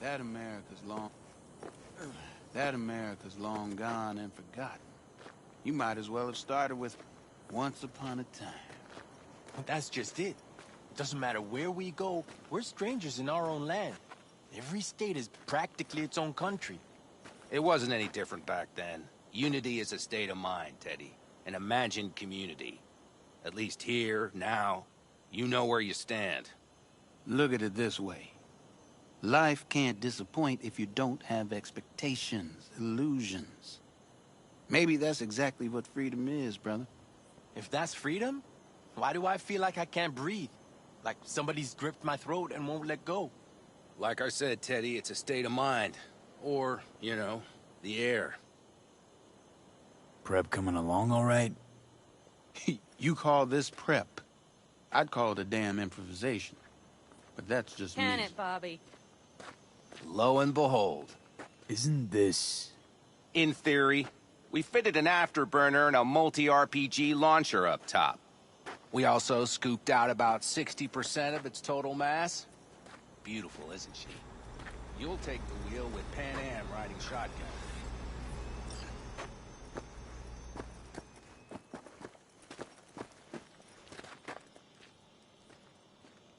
That America's long... That America's long gone and forgotten. You might as well have started with Once Upon a Time. But that's just it. It doesn't matter where we go, we're strangers in our own land. Every state is practically its own country. It wasn't any different back then. Unity is a state of mind, Teddy. An imagined community. At least here, now, you know where you stand. Look at it this way. Life can't disappoint if you don't have expectations, illusions. Maybe that's exactly what freedom is, brother. If that's freedom, why do I feel like I can't breathe? Like somebody's gripped my throat and won't let go? Like I said, Teddy, it's a state of mind. Or, you know, the air. Prep coming along all right? You call this prep. I'd call it a damn improvisation. But that's just me. Can it, Bobby? Lo and behold. Isn't this... In theory, we fitted an afterburner and a multi-RPG launcher up top. We also scooped out about 60% of its total mass. Beautiful, isn't she? You'll take the wheel with Pan Am riding shotgun.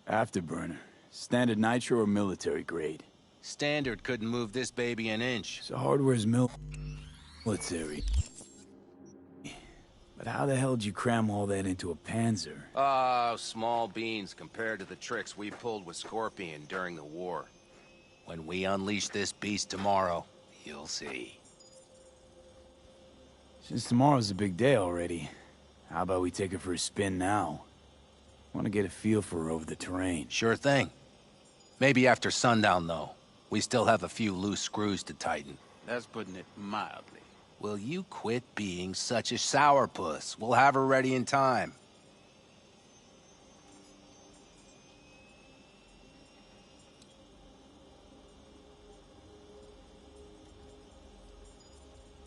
Afterburner. Standard nitro or military grade? Standard couldn't move this baby an inch. So hardware's military. But how the hell did you cram all that into a Panzer? Oh, small beans compared to the tricks we pulled with Scorpion during the war. When we unleash this beast tomorrow, you'll see. Since tomorrow's a big day already, how about we take it for a spin now? Want to get a feel for her over the terrain. Sure thing. Maybe after sundown, though. We still have a few loose screws to tighten. That's putting it mildly. Will you quit being such a sourpuss? We'll have her ready in time.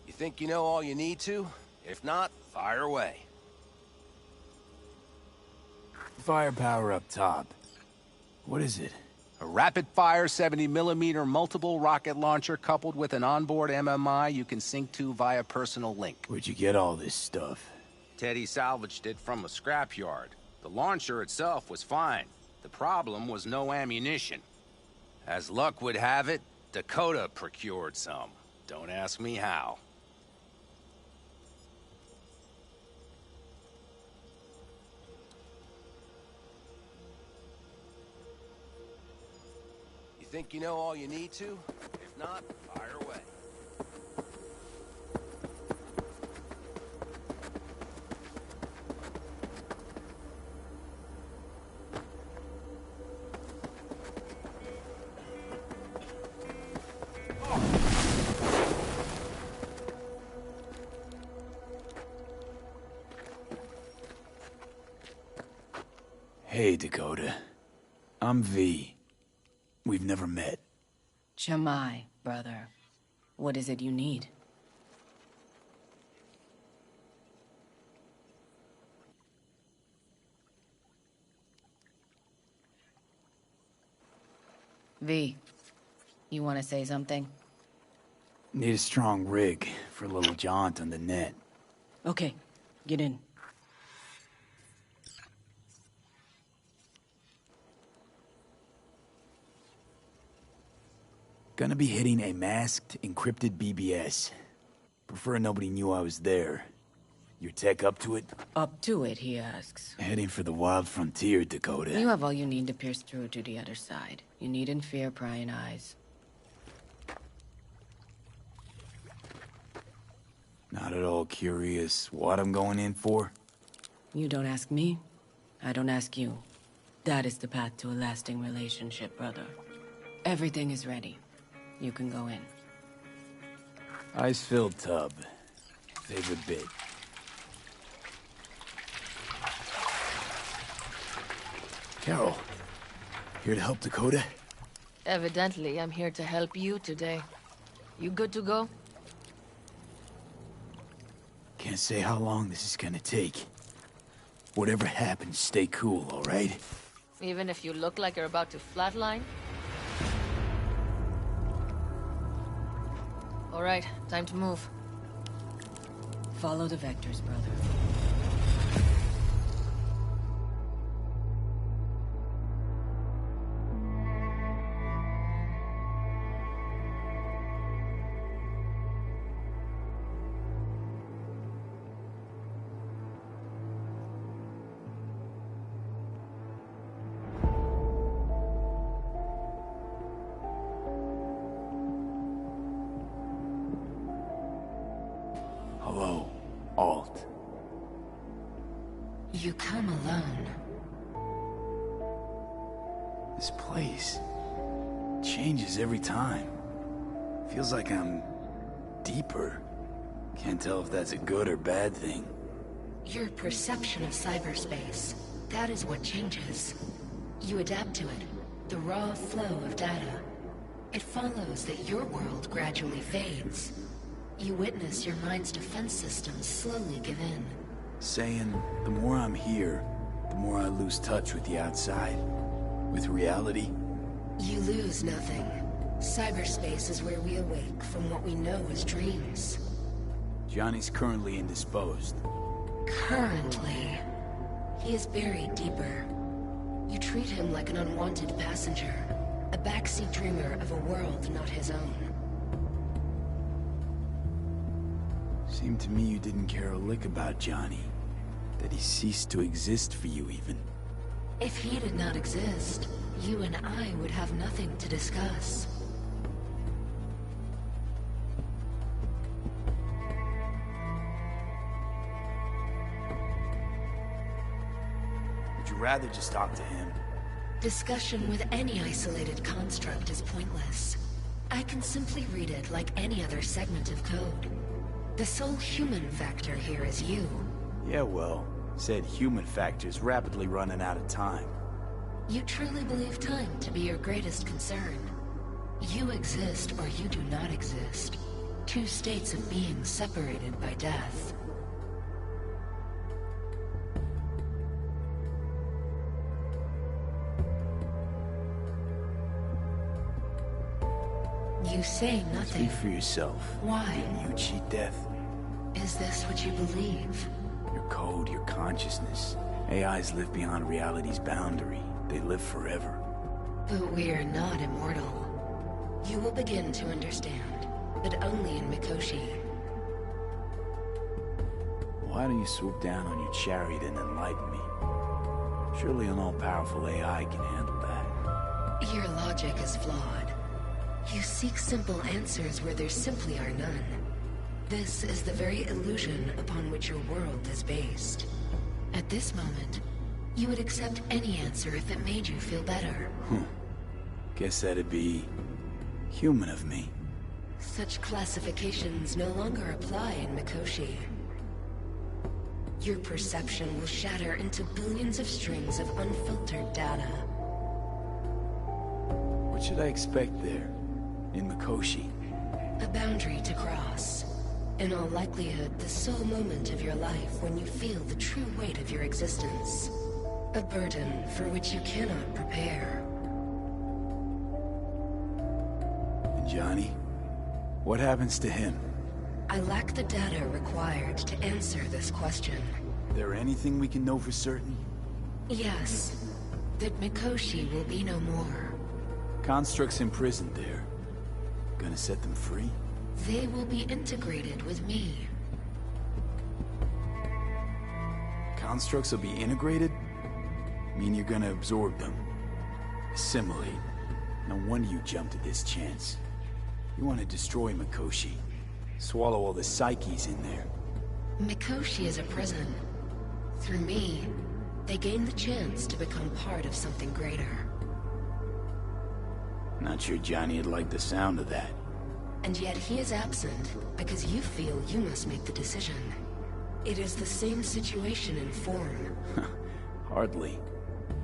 You think you know all you need to? If not, fire away. Firepower up top. What is it? A rapid-fire 70mm multiple rocket launcher coupled with an onboard MMI you can sync to via personal link. Where'd you get all this stuff? Teddy salvaged it from a scrapyard. The launcher itself was fine. The problem was no ammunition. As luck would have it, Dakota procured some. Don't ask me how. Think you know all you need to? If not, fire away. Hey, Dakota. I'm V. We've never met. Chamai, brother. What is it you need? V, you want to say something? Need a strong rig for a little jaunt on the net. Okay, get in. Gonna be hitting a masked, encrypted BBS. Prefer nobody knew I was there. Your tech up to it? Up to it, he asks. Heading for the wild frontier, Dakota. You have all you need to pierce through to the other side. You needn't fear prying eyes. Not at all curious what I'm going in for? You don't ask me, I don't ask you. That is the path to a lasting relationship, brother. Everything is ready. You can go in. Ice-filled tub. Favorite bit. Carol, here to help Dakota? Evidently, I'm here to help you today. You good to go? Can't say how long this is gonna take. Whatever happens, stay cool, all right? Even if you look like you're about to flatline? All right, time to move. Follow the vectors, brother. Hello, Alt. You come alone. This place changes every time. Feels like I'm deeper. Can't tell if that's a good or bad thing. Your perception of cyberspace, that is what changes. You adapt to it, the raw flow of data. It follows that your world gradually fades. You witness your mind's defense systems slowly give in. Saying, the more I'm here, the more I lose touch with the outside. With reality. You lose nothing. Cyberspace is where we awake from what we know as dreams. Johnny's currently indisposed. Currently. He is buried deeper. You treat him like an unwanted passenger, a backseat dreamer of a world not his own. Seemed to me you didn't care a lick about Johnny. That he ceased to exist for you, even. If he did not exist, you and I would have nothing to discuss. Would you rather just talk to him? Discussion with any isolated construct is pointless. I can simply read it like any other segment of code. The sole human factor here is you. Yeah, well, said human factor's rapidly running out of time. You truly believe time to be your greatest concern. You exist or you do not exist. Two states of being separated by death. You say nothing. Speak for yourself. Why? Didn't you cheat death? Is this what you believe? Your code, your consciousness. AIs live beyond reality's boundary. They live forever. But we are not immortal. You will begin to understand, but only in Mikoshi. Why don't you swoop down on your chariot and enlighten me? Surely an all-powerful AI can handle that. Your logic is flawed. You seek simple answers where there simply are none. This is the very illusion upon which your world is based. At this moment, you would accept any answer if it made you feel better. Guess that'd be human of me. Such classifications no longer apply in Mikoshi. Your perception will shatter into billions of strings of unfiltered data. What should I expect there, in Mikoshi? A boundary to cross. In all likelihood, the sole moment of your life when you feel the true weight of your existence. A burden for which you cannot prepare. And Johnny? What happens to him? I lack the data required to answer this question. There anything we can know for certain? Yes. That Mikoshi will be no more. Constructs imprisoned there. Gonna set them free? They will be integrated with me. Constructs will be integrated? Mean you're gonna absorb them? Assimilate? No wonder you jumped at this chance. You want to destroy Mikoshi. Swallow all the psyches in there. Mikoshi is a prison. Through me, they gain the chance to become part of something greater. Not sure Johnny'd like the sound of that. And yet he is absent because you feel you must make the decision. It is the same situation in form. Hardly.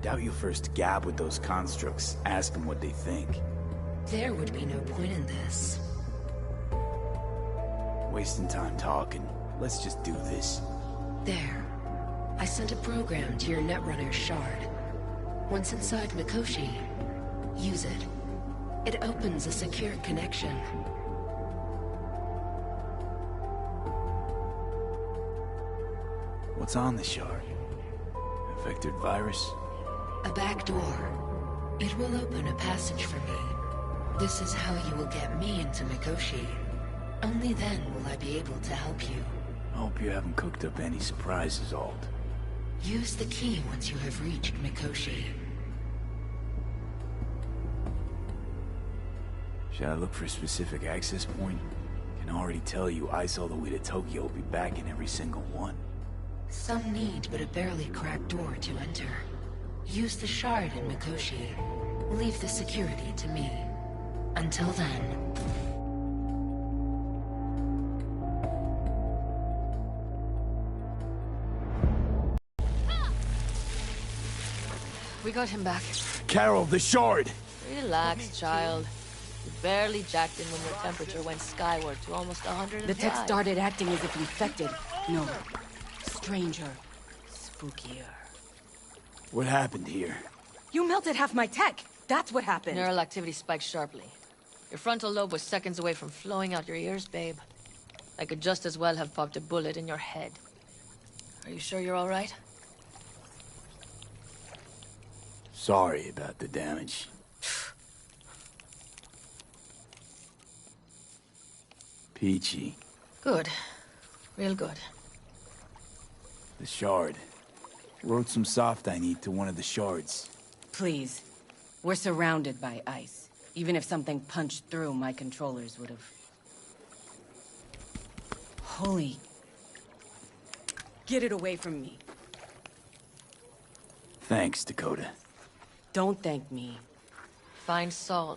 Doubt you first gab with those constructs, ask them what they think. There would be no point in this. Wasting time talking. Let's just do this. There. I sent a program to your Netrunner's shard. Once inside Mikoshi, use it. It opens a secure connection. What's on the shard? Infected virus? A back door. It will open a passage for me. This is how you will get me into Mikoshi. Only then will I be able to help you. I hope you haven't cooked up any surprises, Alt. Use the key once you have reached Mikoshi. Should I look for a specific access point? Can already tell you ice all the way to Tokyo will be back in every single one. Some need but a barely cracked door to enter. Use the shard in Mikoshi. Leave the security to me. Until then... We got him back. Carol, the shard! Relax, child. You barely jacked in when your temperature went skyward to almost 105. The tech started acting as if infected. No. Stranger. Spookier. What happened here? You melted half my tech! That's what happened! Neural activity spiked sharply. Your frontal lobe was seconds away from flowing out your ears, babe. I could just as well have popped a bullet in your head. Are you sure you're all right? Sorry about the damage. Peachy. Good. Real good. The shard. Wrote some soft I need to one of the shards. Please. We're surrounded by ice. Even if something punched through, my controllers would have... Holy... Get it away from me. Thanks, Dakota. Don't thank me. Find Saul.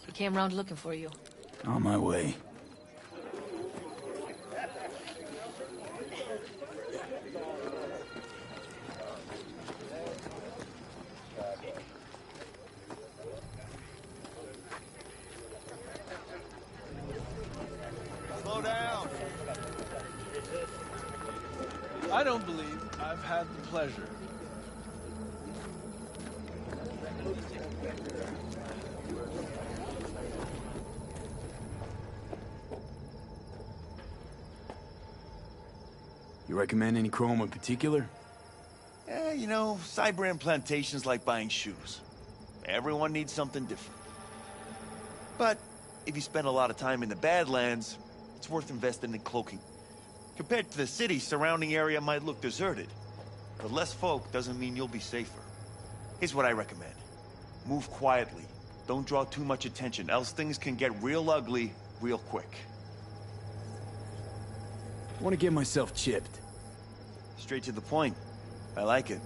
He came round looking for you. On my way. Slow down. I don't believe I've had the pleasure. You recommend any chrome in particular? You know, cyber implantation's like buying shoes. Everyone needs something different. But if you spend a lot of time in the Badlands, it's worth investing in cloaking. Compared to the city, surrounding area might look deserted. But less folk doesn't mean you'll be safer. Here's what I recommend. Move quietly. Don't draw too much attention, else things can get real ugly real quick. I want to get myself chipped. Straight to the point. I like it.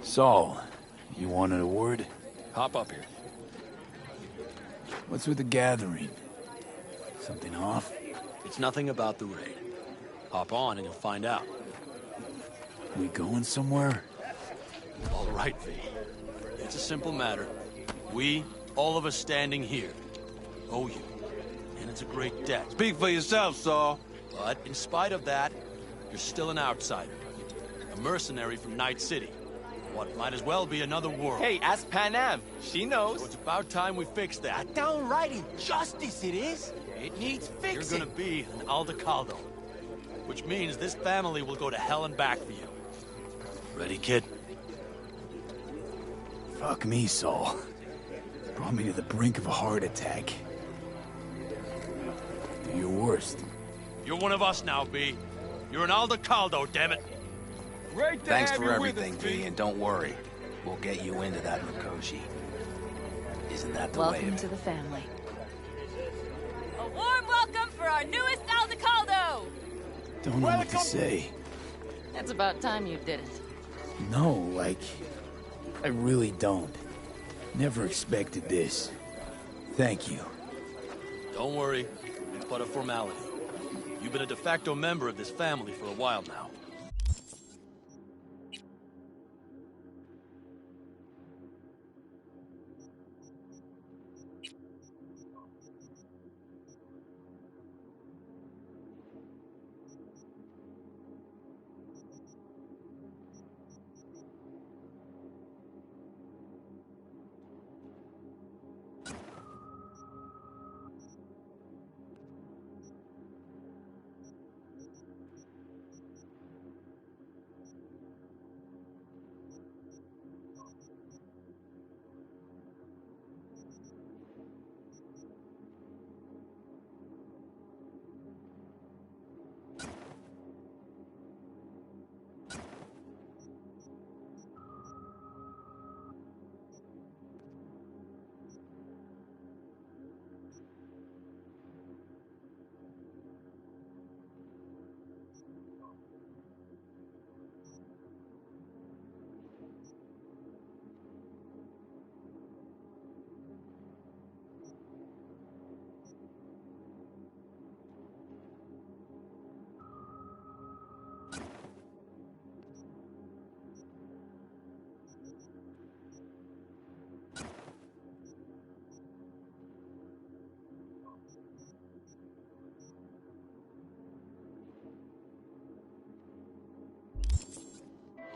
Saul, you wanted a word? Hop up here. What's with the gathering? Something off? It's nothing about the raid. Hop on and you'll find out. We going somewhere? All right, V. It's a simple matter. We, all of us standing here, owe you. And it's a great debt. Speak for yourself, Saul. But in spite of that, you're still an outsider. A mercenary from Night City. What might as well be another world. Hey, ask Panam. She knows. So it's about time we fix that. Downright injustice it is. It needs fixing. You're gonna be an Aldecaldo. Which means this family will go to hell and back for you. Ready, kid? Fuck me, Saul. Brought me to the brink of a heart attack. Do your worst. You're one of us now, B. You're an Aldecaldo, damn it. Great to Thanks have for you everything, with us, V, and don't worry. We'll get you into that Mikoshi. Isn't that the way Welcome of to it? the family. A warm welcome for our newest Aldecaldo! Don't know what to say. It's about time you did it. No, like... I really don't. Never expected this. Thank you. Don't worry. It's but a formality. You've been a de facto member of this family for a while now.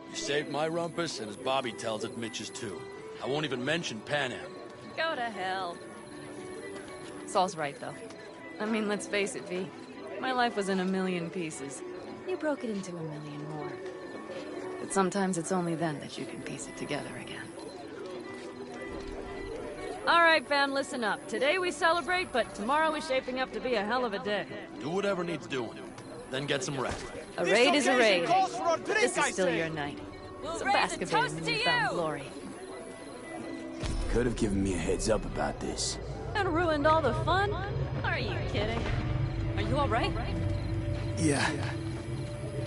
You saved my rumpus, and as Bobby tells it, Mitch's too. I won't even mention Panam. Go to hell. Saul's right, though. I mean, let's face it, V. My life was in a million pieces. You broke it into a million more. But sometimes it's only then that you can piece it together again. All right, fam, listen up. Today we celebrate, but tomorrow is shaping up to be a hell of a day. Do whatever needs doing. Then get some rest. A raid is a raid. calls for a drink, This is I still say. your night. We'll So raise bask a a bit in toast the to newfound you! glory. Could have given me a heads up about this. And ruined all the fun? Are you kidding? Are you all right? Yeah.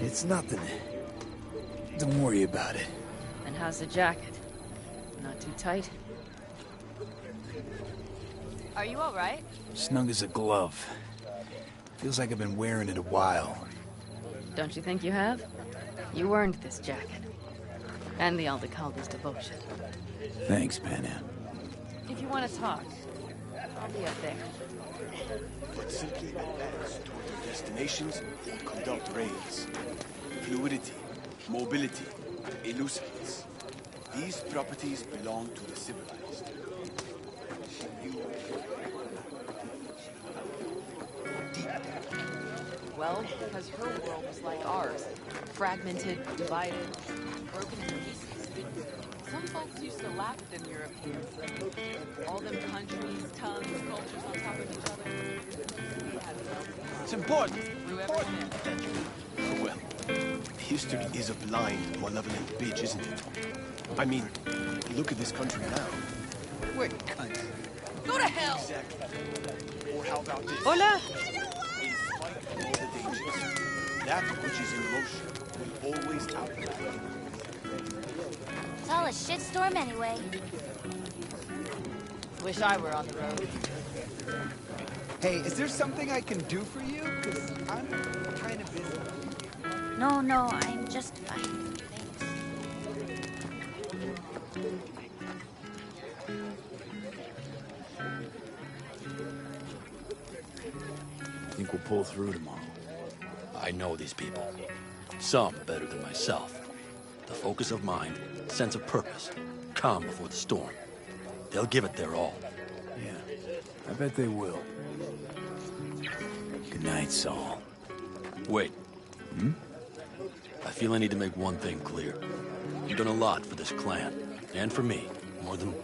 It's nothing. Don't worry about it. And how's the jacket? Not too tight? Are you all right? Snug as a glove. Feels like I've been wearing it a while. Don't you think you have? You earned this jacket. And the Aldecaldo's devotion. Thanks, Panam. If you want to talk, I'll be up there. But simply advance toward their destinations or conduct raids. Fluidity, mobility, elusiveness. These properties belong to the civilized. Well, because her world was like ours. Fragmented, divided, broken into pieces. Some folks used to laugh at them Europeans. All them countries, tongues, cultures on top of each other. It's important. Threw everything in. Well, history is a blind, malevolent bitch, isn't it? I mean, look at this country now. Wait, go to hell! Exactly. Or how about this? Hola! In spite of all the dangers, that which is in motion will always outlast. It's all a shitstorm anyway. Wish I were on the road. Hey, is there something I can do for you? Because I'm kind of busy. No, I'm just fine. Thanks. I think we'll pull through tomorrow. I know these people. Some better than myself. The focus of mind, sense of purpose, calm before the storm. They'll give it their all. Yeah, I bet they will. Good night, Saul. Wait. I feel I need to make one thing clear. You've done a lot for this clan, and for me, more than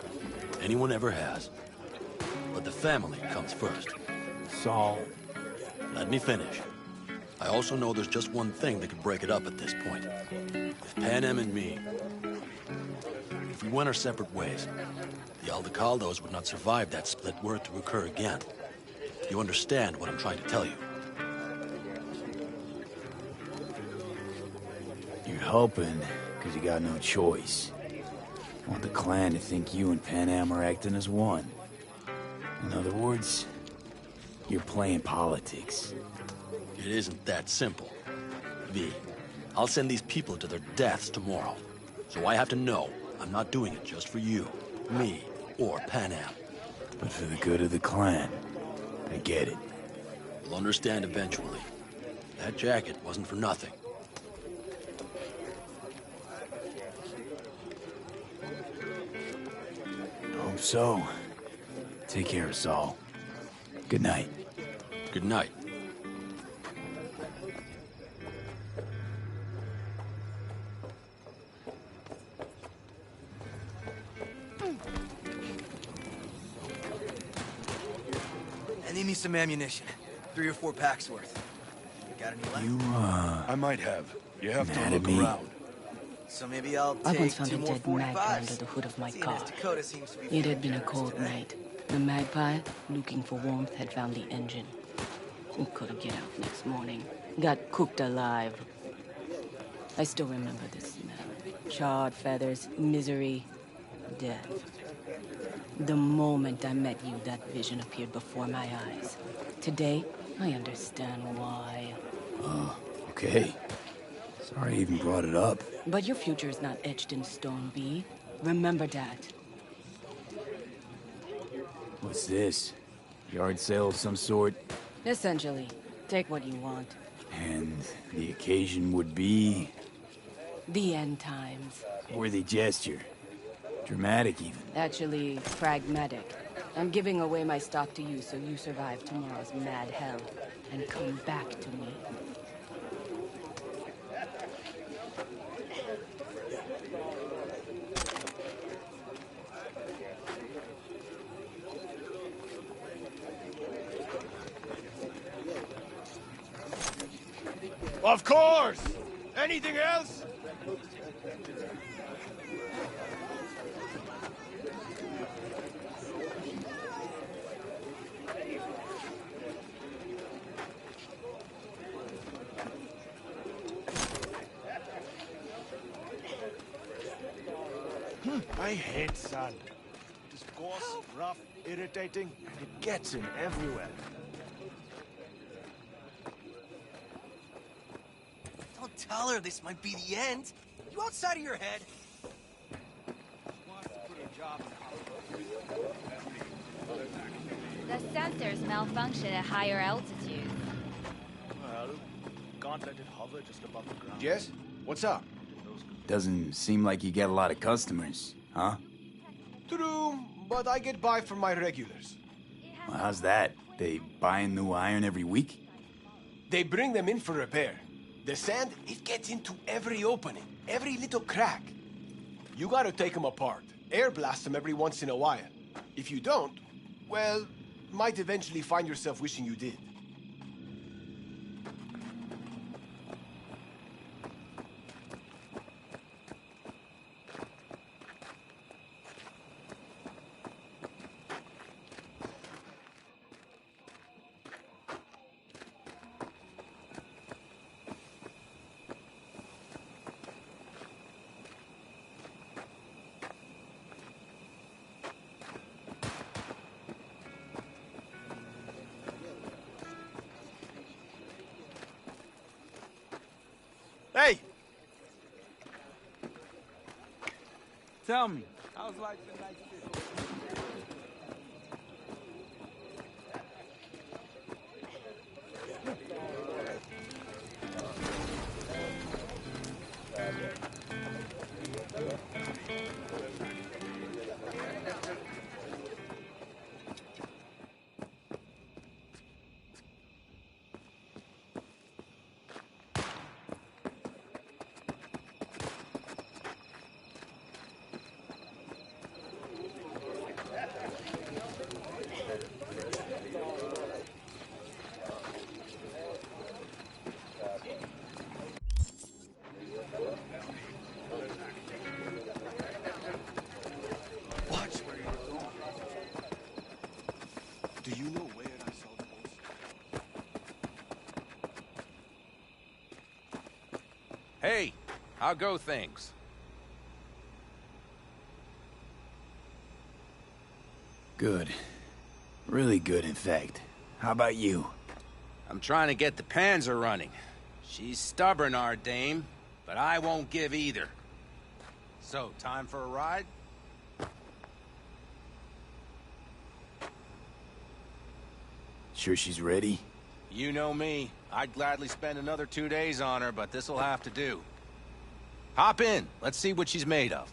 anyone ever has. But the family comes first. Saul. Let me finish. I also know there's just one thing that could break it up at this point. If Panem and me... If we went our separate ways, the Aldecaldos would not survive that split were it to occur again. You understand what I'm trying to tell you? You're helping because you got no choice. You want the clan to think you and Panam are acting as one. In other words, you're playing politics. It isn't that simple. V, I'll send these people to their deaths tomorrow. So I have to know I'm not doing it just for you, me, or Panam. But for the good of the clan. I get it. You'll understand eventually. That jacket wasn't for nothing. Hope so. Take care, Saul. Good night. Good night. I need me some ammunition. 3 or 4 packs worth. Got any left? You, I might have. You have mad to at look me? around. So maybe I'll I take once found 2 a more dead magpie 45s. under the hood of my Seeing car. as Dakota seems to be It feeling had been a generous cold today. night. The magpie, looking for warmth, had found the engine. Couldn't get out next morning. Got cooked alive. I still remember the smell. Charred feathers, misery, death. The moment I met you, that vision appeared before my eyes. Today, I understand why. Okay. Sorry I even brought it up. But your future is not etched in stone, B. Remember that. What's this? Yard sale of some sort? Essentially, take what you want. And the occasion would be... The end times. worthy gesture. Dramatic, even. Actually, pragmatic. I'm giving away my stock to you so you survive tomorrow's mad hell and come back to me. Of course! Anything else? I hate sand. It is coarse, rough, irritating, and it gets in everywhere. Don't tell her this might be the end. You outside of your head? The sensors malfunction at higher altitudes. Well, can't let it hover just above the ground. Yes? What's up? Doesn't seem like you get a lot of customers, huh? True, but I get by from my regulars. Well, how's that? They buying new iron every week? They bring them in for repair. The sand, it gets into every opening, every little crack. You gotta take them apart, air blast them every once in a while. If you don't, well, might eventually find yourself wishing you did. Hey! Tell me, how's life in Night City? Watch where you're going. Do you know where I saw the most? Hey, how go things? Good. Really good, in fact. How about you? I'm trying to get the Panzer running. She's stubborn, our dame, but I won't give either. So, time for a ride? Sure she's ready? You know me. I'd gladly spend another 2 days on her, but this'll have to do. Hop in. Let's see what she's made of.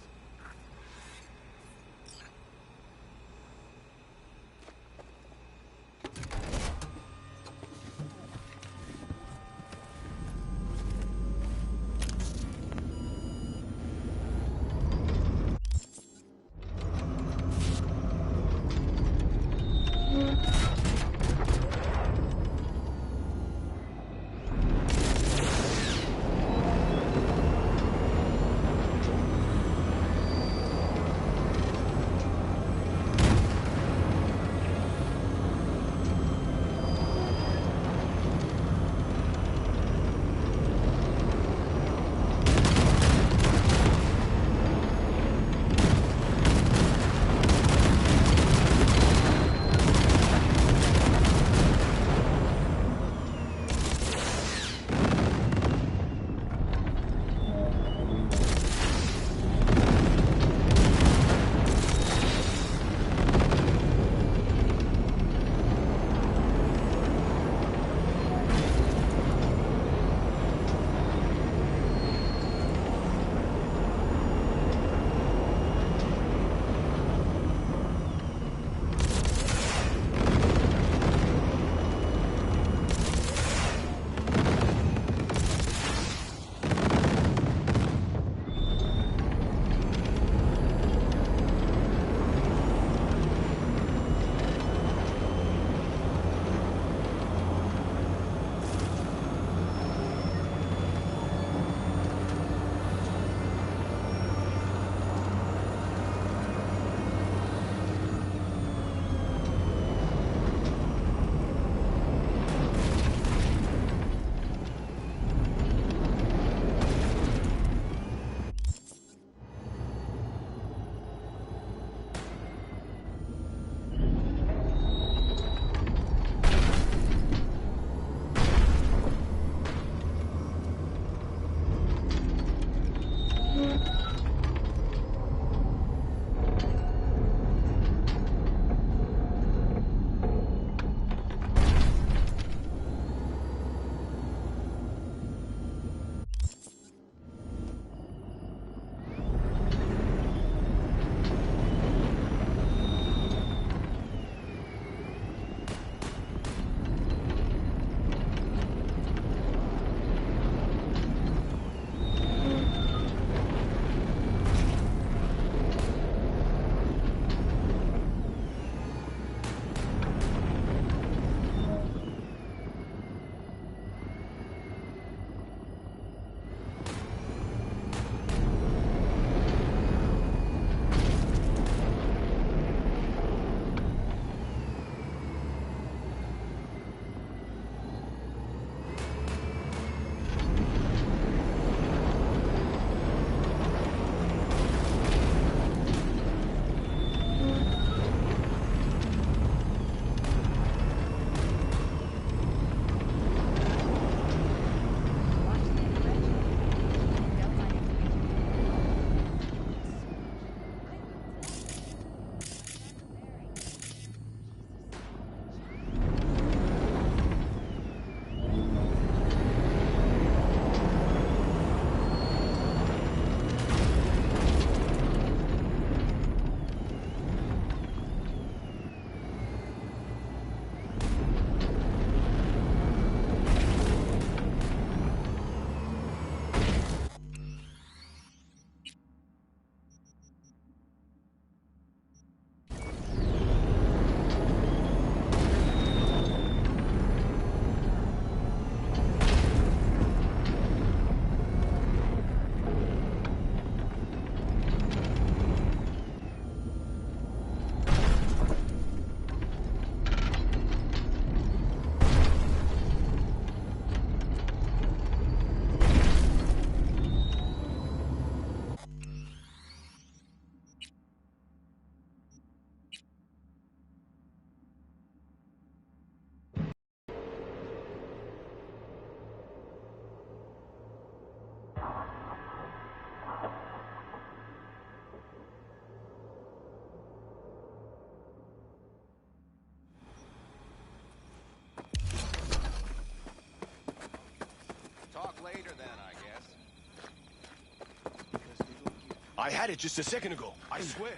I had it just a second ago, I swear.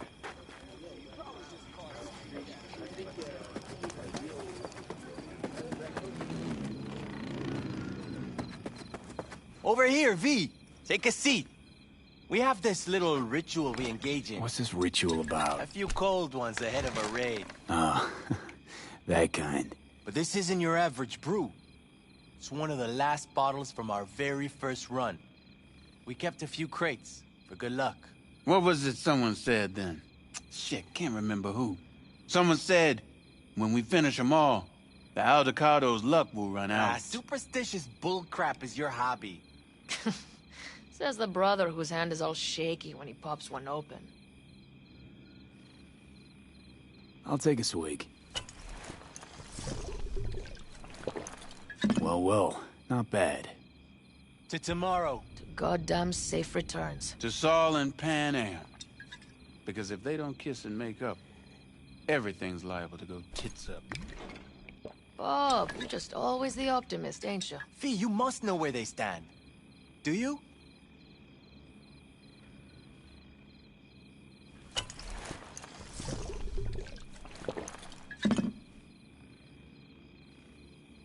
Over here, V. Take a seat. We have this little ritual we engage in. What's this ritual about? A few cold ones ahead of a raid. Ah, that kind. But this isn't your average brew. It's one of the last bottles from our very first run. We kept a few crates, for good luck. What was it someone said then? Shit, can't remember who. Someone said, when we finish them all, the Aldecado's luck will run out. Superstitious bullcrap is your hobby. Says the brother whose hand is all shaky when he pops one open. I'll take a swig. Well, not bad. To tomorrow. To goddamn safe returns. To Saul and Pan Am. Because if they don't kiss and make up, everything's liable to go tits up. Bob, you're just always the optimist, ain't you? Fee, you must know where they stand. Do you?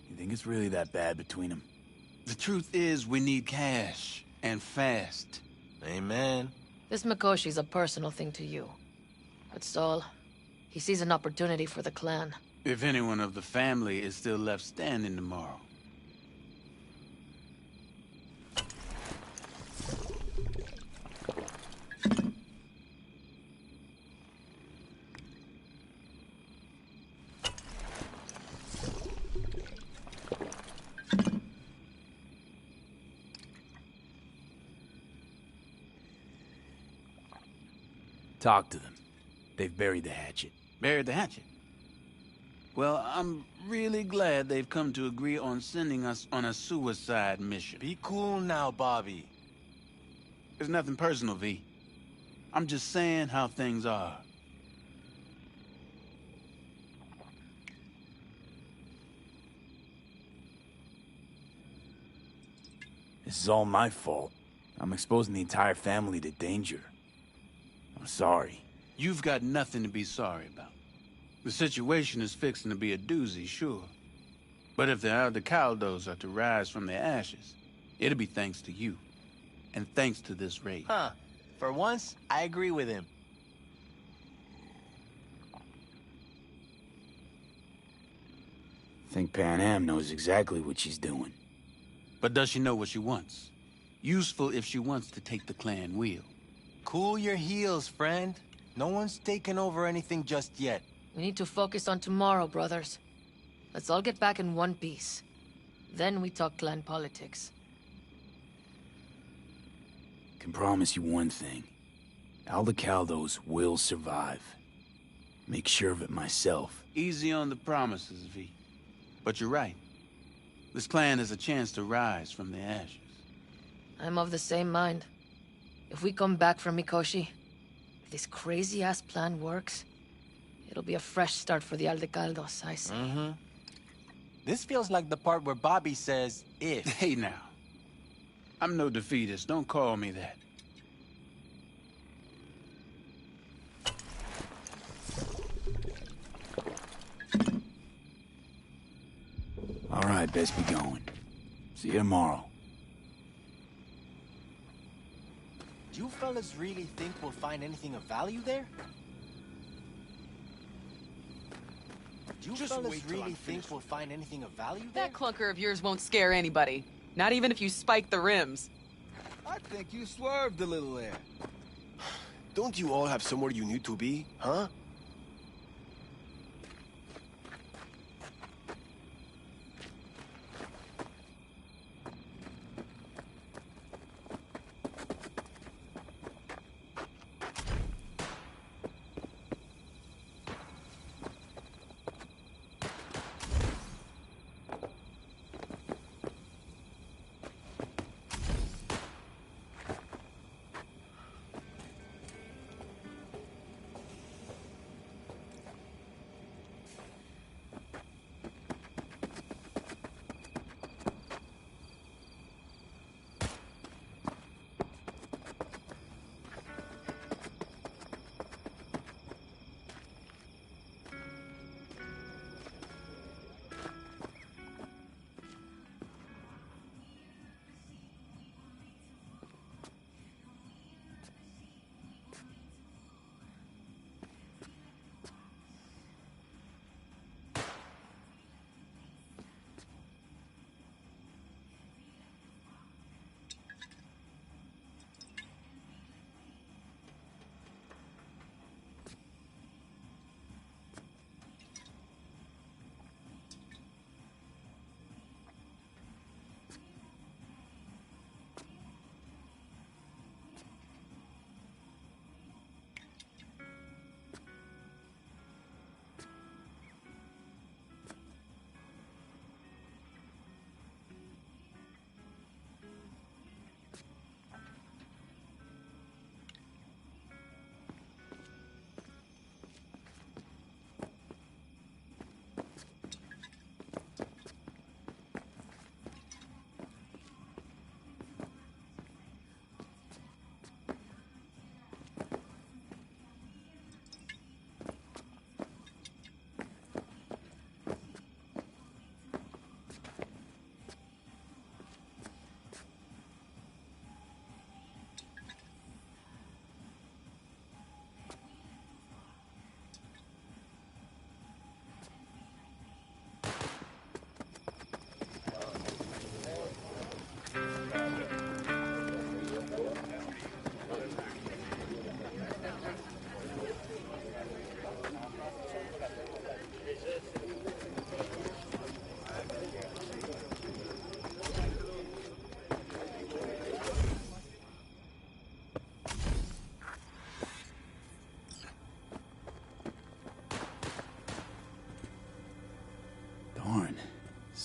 You think it's really that bad between them? The truth is, we need cash. And fast. Amen. This Mikoshi's a personal thing to you. But Saul, he sees an opportunity for the clan. If anyone of the family is still left standing tomorrow. Talk to them. They've buried the hatchet. Buried the hatchet? Well, I'm really glad they've come to agree on sending us on a suicide mission. Be cool now, Bobby. There's nothing personal, V. I'm just saying how things are. This is all my fault. I'm exposing the entire family to danger. I'm sorry. You've got nothing to be sorry about. The situation is fixing to be a doozy, sure. But if the Aldecaldos are to rise from their ashes, it'll be thanks to you. And thanks to this raid. Huh. For once, I agree with him. I think Pan Am knows exactly what she's doing. But does she know what she wants? Useful if she wants to take the clan wheel. Cool your heels, friend. No one's taken over anything just yet. We need to focus on tomorrow, brothers. Let's all get back in one piece. Then we talk clan politics. Can promise you one thing. Aldecaldos will survive. Make sure of it myself. Easy on the promises, V. But you're right. This clan has a chance to rise from the ashes. I'm of the same mind. If we come back from Mikoshi, if this crazy-ass plan works, it'll be a fresh start for the Aldecaldos, I say. Mm-hmm. This feels like the part where Bobby says, if. Hey now. I'm no defeatist, don't call me that. All right, best be going. See you tomorrow. Do you fellas really think we'll find anything of value there? Do you fellas really think we'll find anything of value there? That clunker of yours won't scare anybody. Not even if you spike the rims. I think you swerved a little there. Don't you all have somewhere you need to be, huh?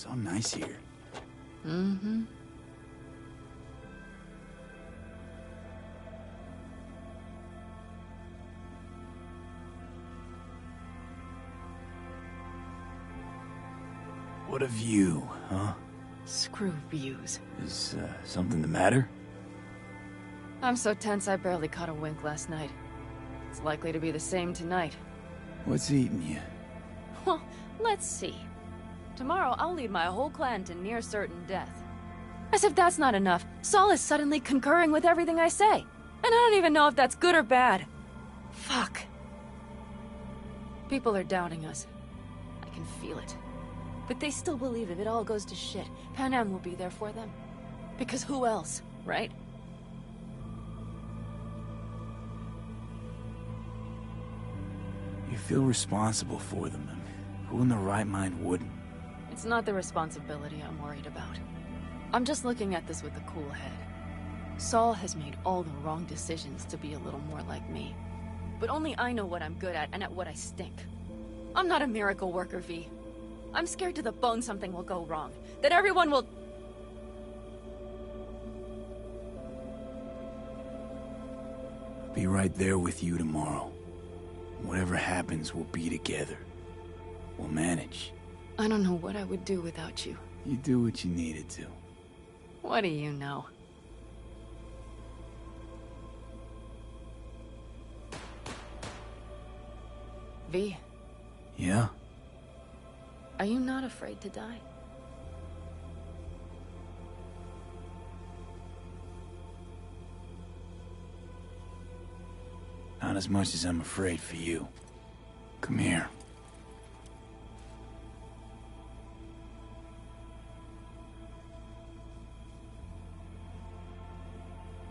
So nice here. Mm-hmm. What a view, huh? Screw views. Is something the matter? I'm so tense I barely caught a wink last night. It's likely to be the same tonight. What's eating you? Well, let's see. Tomorrow I'll lead my whole clan to near certain death. As if that's not enough, Saul is suddenly concurring with everything I say. And I don't even know if that's good or bad. Fuck. People are doubting us. I can feel it. But they still believe if it all goes to shit, Pan Am will be there for them. Because who else, right? You feel responsible for them. I mean, who in their right mind wouldn't? It's not the responsibility I'm worried about. I'm just looking at this with a cool head. Saul has made all the wrong decisions to be a little more like me. But only I know what I'm good at and at what I stink. I'm not a miracle worker, V. I'm scared to the bone something will go wrong. That everyone will... Be right there with you tomorrow. Whatever happens, we'll be together. We'll manage. I don't know what I would do without you. You do what you needed to. What do you know? V. Yeah? Are you not afraid to die? Not as much as I'm afraid for you. Come here.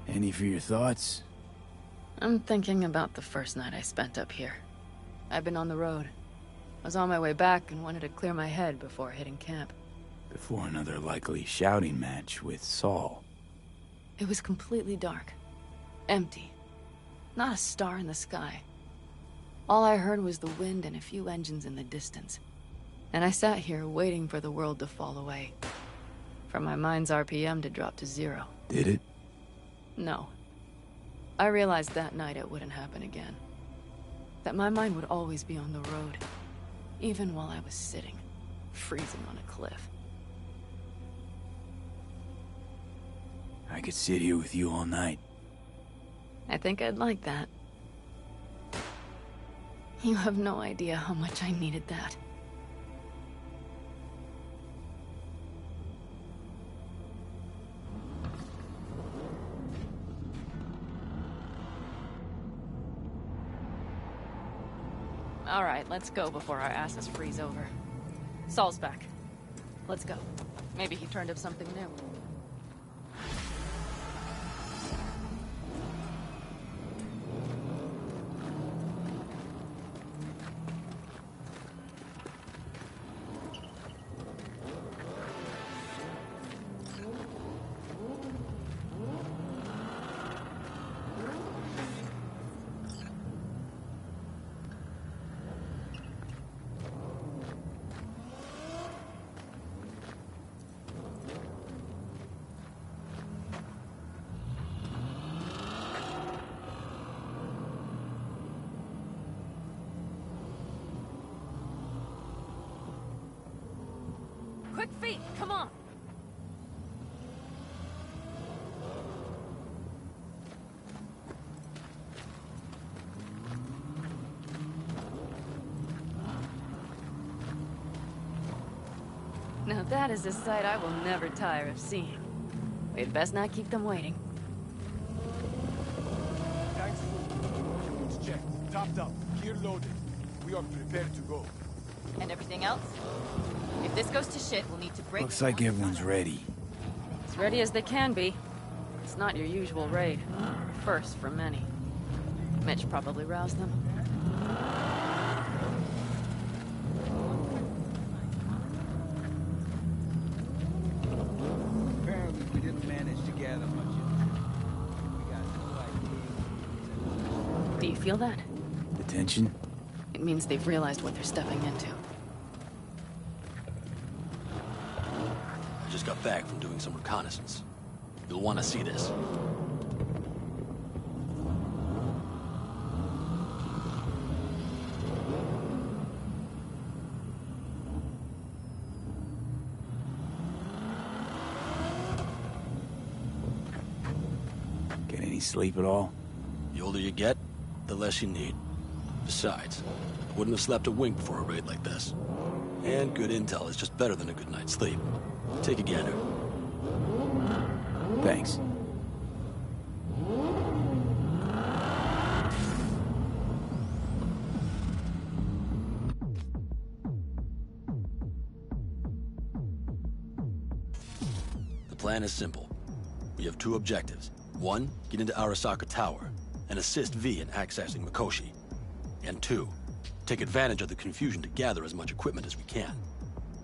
Any for your thoughts? I'm thinking about the first night I spent up here. I've been on the road. I was on my way back and wanted to clear my head before hitting camp. Before another likely shouting match with Saul. It was completely dark. Empty. Not a star in the sky. All I heard was the wind and a few engines in the distance. And I sat here waiting for the world to fall away. For my mind's RPM to drop to 0. Did it? No. I realized that night it wouldn't happen again. That my mind would always be on the road. Even while I was sitting, freezing on a cliff. I could sit here with you all night. I think I'd like that. You have no idea how much I needed that. All right, let's go before our asses freeze over. Saul's back. Let's go. Maybe he turned up something new. Quick feet, come on! Now that is a sight I will never tire of seeing. We'd best not keep them waiting. Tanks full. Units checked. Topped up. Gear loaded. We are prepared to go. And everything else? If this goes to shit, we'll need to break... Looks like everyone's ready. As ready as they can be. It's not your usual raid. First for many. Mitch probably roused them. Apparently we didn't manage to gather much information. We got no idea. Do you feel that? The tension? It means they've realized what they're stepping into. Just got back from doing some reconnaissance. You'll want to see this. Get any sleep at all? The older you get, the less you need. Besides, I wouldn't have slept a wink before a raid like this. And good intel is just better than a good night's sleep. Take a gander. Thanks. The plan is simple. We have two objectives. One, get into Arasaka Tower and assist V in accessing Mikoshi. And two, take advantage of the confusion to gather as much equipment as we can.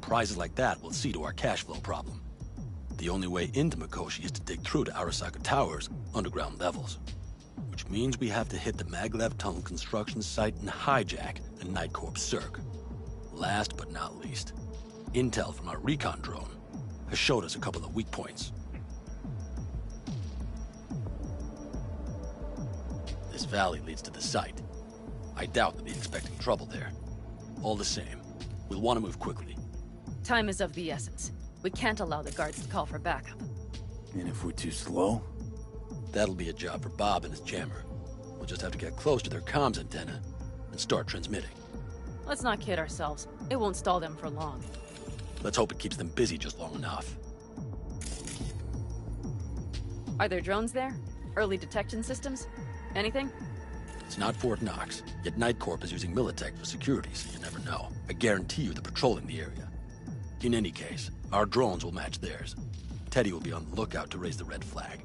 Prizes like that will see to our cash flow problem. The only way into Mikoshi is to dig through to Arasaka Tower's underground levels. Which means we have to hit the Maglev Tunnel construction site and hijack a Night Corps Circ. Last but not least, intel from our recon drone has showed us a couple of weak points. This valley leads to the site. I doubt they'll be expecting trouble there. All the same, we'll want to move quickly. Time is of the essence. We can't allow the guards to call for backup. And if we're too slow? That'll be a job for Bob and his jammer. We'll just have to get close to their comms antenna and start transmitting. Let's not kid ourselves. It won't stall them for long. Let's hope it keeps them busy just long enough. Are there drones there? Early detection systems? Anything? It's not Fort Knox, yet Night Corp is using Militech for security, so you never know. I guarantee you they're patrolling the area. In any case, our drones will match theirs. Teddy will be on the lookout to raise the red flag.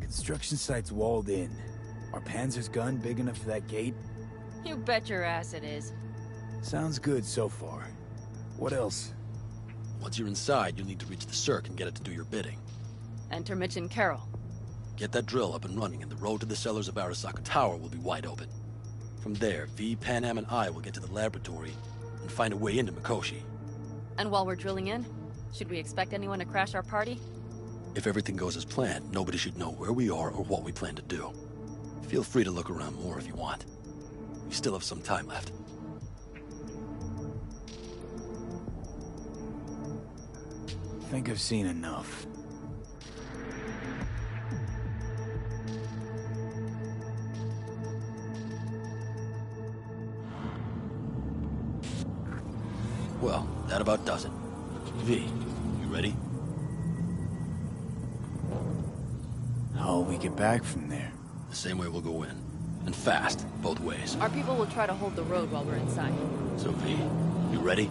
Construction site's walled in. Are Panzer's gun big enough for that gate? You bet your ass it is. Sounds good so far. What else? Once you're inside, you'll need to reach the Circ and get it to do your bidding. Enter Mitch and Carol. Get that drill up and running, and the road to the cellars of Arasaka Tower will be wide open. From there, V, Panam, and I will get to the laboratory and find a way into Mikoshi. And while we're drilling in, should we expect anyone to crash our party? If everything goes as planned, nobody should know where we are or what we plan to do. Feel free to look around more if you want. We still have some time left. I think I've seen enough. Well, that about does it. V, you ready? How'll we get back from there? The same way we'll go in. And fast, both ways. Our people will try to hold the road while we're inside. So V, you ready?